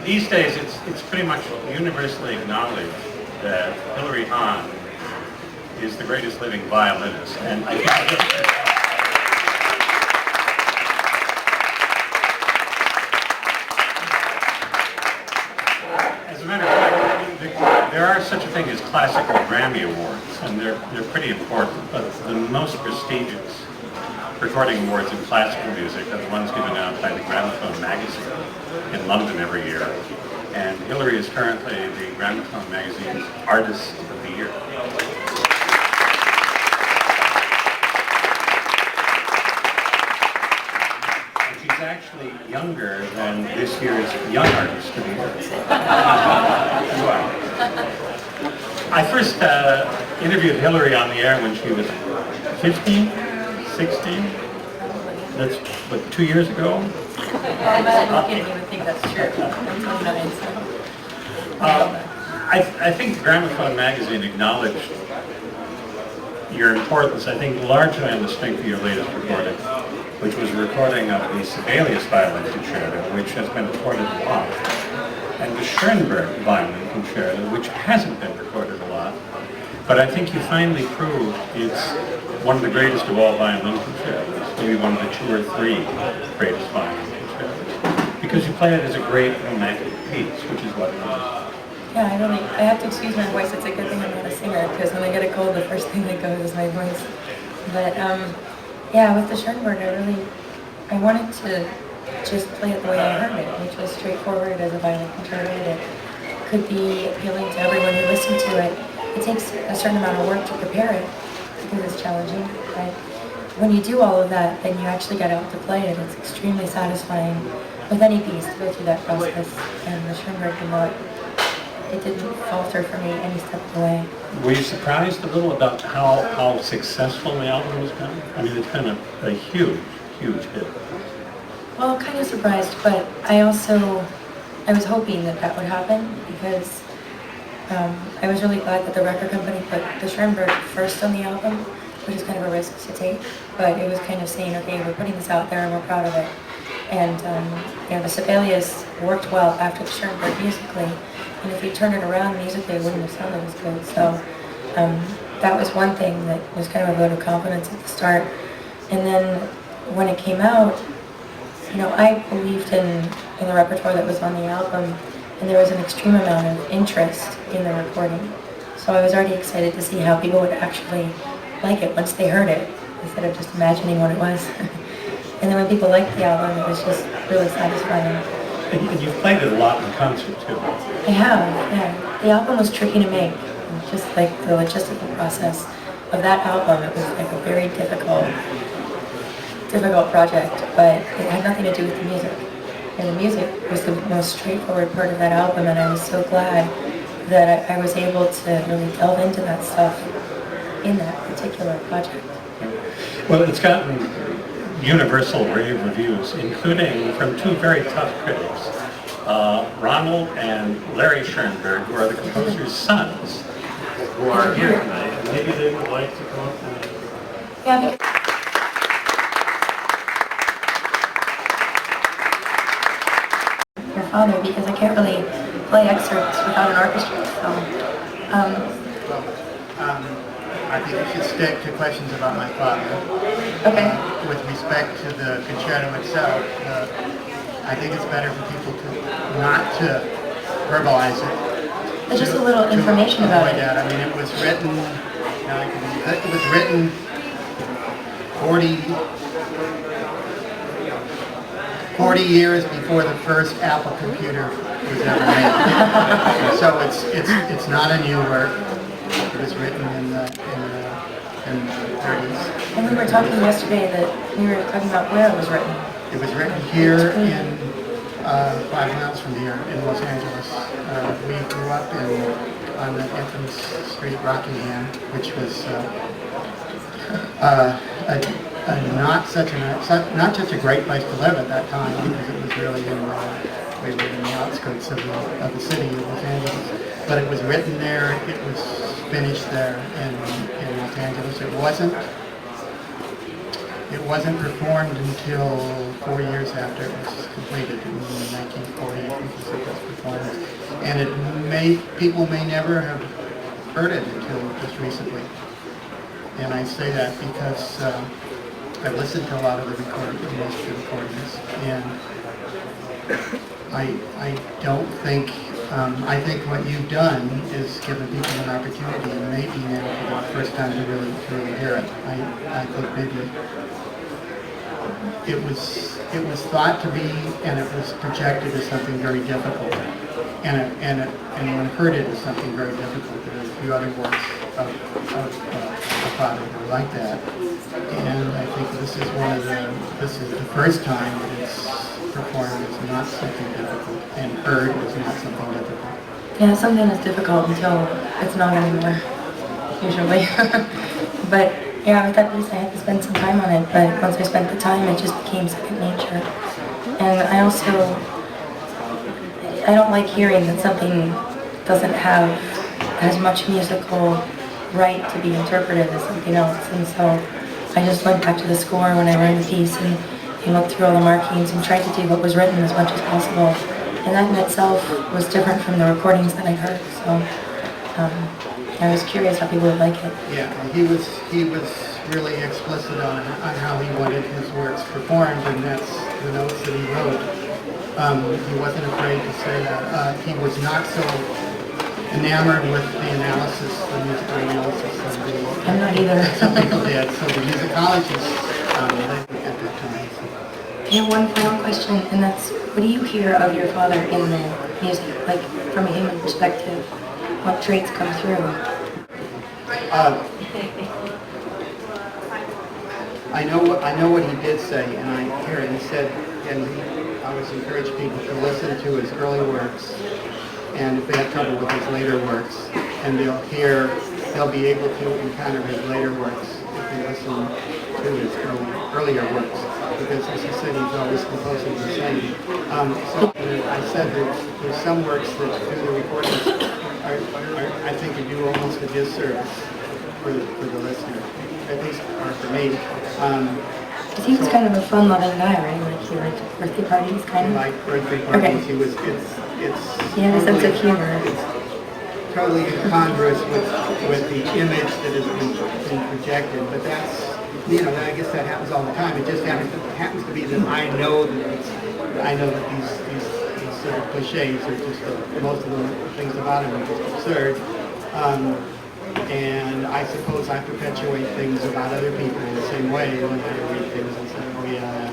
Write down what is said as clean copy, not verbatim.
These days, it's pretty much universally acknowledged that Hilary Hahn is the greatest living violinist, and I think as a matter of fact, there are such a thing as classical Grammy Awards, and they're pretty important, but the most prestigious recording awards in classical music are the ones given out by the Gramophone magazine in London every year. And Hilary is currently the Gramophone magazine's Artist of the Year. And she's actually younger than this year's Young Artist of the Year. Wow. I first interviewed Hilary on the air when she was 15. 16? That's, what, 2 years ago? I can't even think that's true. I think Gramophone magazine acknowledged your importance, I think, largely on the strength of your latest recording, which was a recording of the Sibelius Violin Concerto, which has been recorded a lot, and the Schoenberg Violin Concerto, which hasn't been recorded a lot. But I think you finally proved it's one of the greatest of all violin concertos, maybe one of the 2 or 3 greatest violin concertos, because you play it as a great romantic piece, which is what it is. Yeah, I have to excuse my voice. It's a good thing I'm not a singer, because when I get a cold, the first thing that goes is my voice. But yeah, with the Schoenberg, I wanted to just play it the way I heard it, which was straightforward as a violin concerto that could be appealing to everyone who listened to it. It takes a certain amount of work to prepare it, because it's challenging, but when you do all of that, then you actually get out to play it. It's extremely satisfying with any piece to go through that process, and the Schoenberg it didn't falter for me any step of the way. Were you surprised a little about how successful the album has been? I mean, it's been a huge, huge hit. Well, kind of surprised, but I was hoping that would happen, because I was really glad that the record company put the Schoenberg first on the album, which is kind of a risk to take, but it was kind of saying, okay, we're putting this out there and we're proud of it. And you know, the Sibelius worked well after the Schoenberg musically, and if you turn it around musically, it wouldn't have sounded as good. So that was one thing that was kind of a vote of confidence at the start. And then when it came out, you know, I believed in the repertoire that was on the album, and there was an extreme amount of interest in the recording. So I was already excited to see how people would actually like it once they heard it, instead of just imagining what it was. And then when people liked the album, it was just really satisfying. And you've played it a lot in concert, too. I have, yeah. The album was tricky to make, just like the logistical process of that album. It was like a very difficult project, but it had nothing to do with the music. And the music was the most straightforward part of that album, and I was so glad that I was able to really delve into that stuff in that particular project. Well, it's gotten universal rave reviews, including from 2 very tough critics, Ronald and Larry Schoenberg, who are the composer's sons, who are here tonight. And maybe they would like to come up and... Yeah, your father, because I can't really play excerpts without an orchestra, so... I think you should stick to questions about my father. Okay. With respect to the concerto itself, I think it's better for people not to verbalize it. There's just a little information about it. I mean, it was written, it was written 40 years before the first Apple computer was ever made. So it's not a new work. It was written in the 30s. And we were talking yesterday that we were talking about where it was written. It was written here in 5 miles from here in Los Angeles. We grew up on the infamous street Rockingham, which was not such a great place to live at that time, because it was really we were in the outskirts of the city of Los Angeles. But it was written there, it was finished there in Los Angeles. It wasn't performed until 4 years after it was completed in 1940. I think was the first performance, and people may never have heard it until just recently. And I say that because I've listened to a lot of the most of the recordings, and I don't think, I think what you've done is given people an opportunity, and maybe now for the first time to really hear it. I think maybe it was thought to be, and it was projected as something very difficult, and when heard it as something very difficult. There are a few other works of Father that are like that, and I think this is the first time that it's performed as not something difficult, and heard as not something difficult. Yeah, something is difficult until it's not anymore, usually. But yeah, with that piece I had to spend some time on it, but once I spent the time it just became second nature. And I don't like hearing that something doesn't have as much musical right to be interpreted as something else. And so I just went back to the score when I learned the piece and looked through all the markings and tried to do what was written as much as possible. And that in itself was different from the recordings that I'd heard. So I was curious how people would like it. Yeah, he was really explicit on how he wanted his works performed, and that's the notes that he wrote. He wasn't afraid to say that. He was not so enamored with the analysis, the musical analysis of the... I'm not either. Some people did. So the musicologists, they looked at that time. I have one final question, and that's, what do you hear of your father in the music? Like, from a human perspective, what traits come through? I know what he did say, and I hear it. He said, and he always encouraged people to listen to his early works, and if they have trouble with his later works, and they'll be able to encounter his later works if they listen to his earlier works, because as he said, he's always composing the same. So I said there's some works that through the recordings I think you do almost a disservice for the listener, at least or for me. He was kind of a fun-loving guy, right? Like he liked birthday parties, kind of. Like birthday parties, Okay. It's He had a sense of humor. It's totally incongruous with the image that has been projected, but that's, I guess that happens all the time. It just happens to be that I know that these sort of cliches are just most of the things about him are just absurd. And I suppose I perpetuate things about other people in the same way when I read things and say, oh yeah,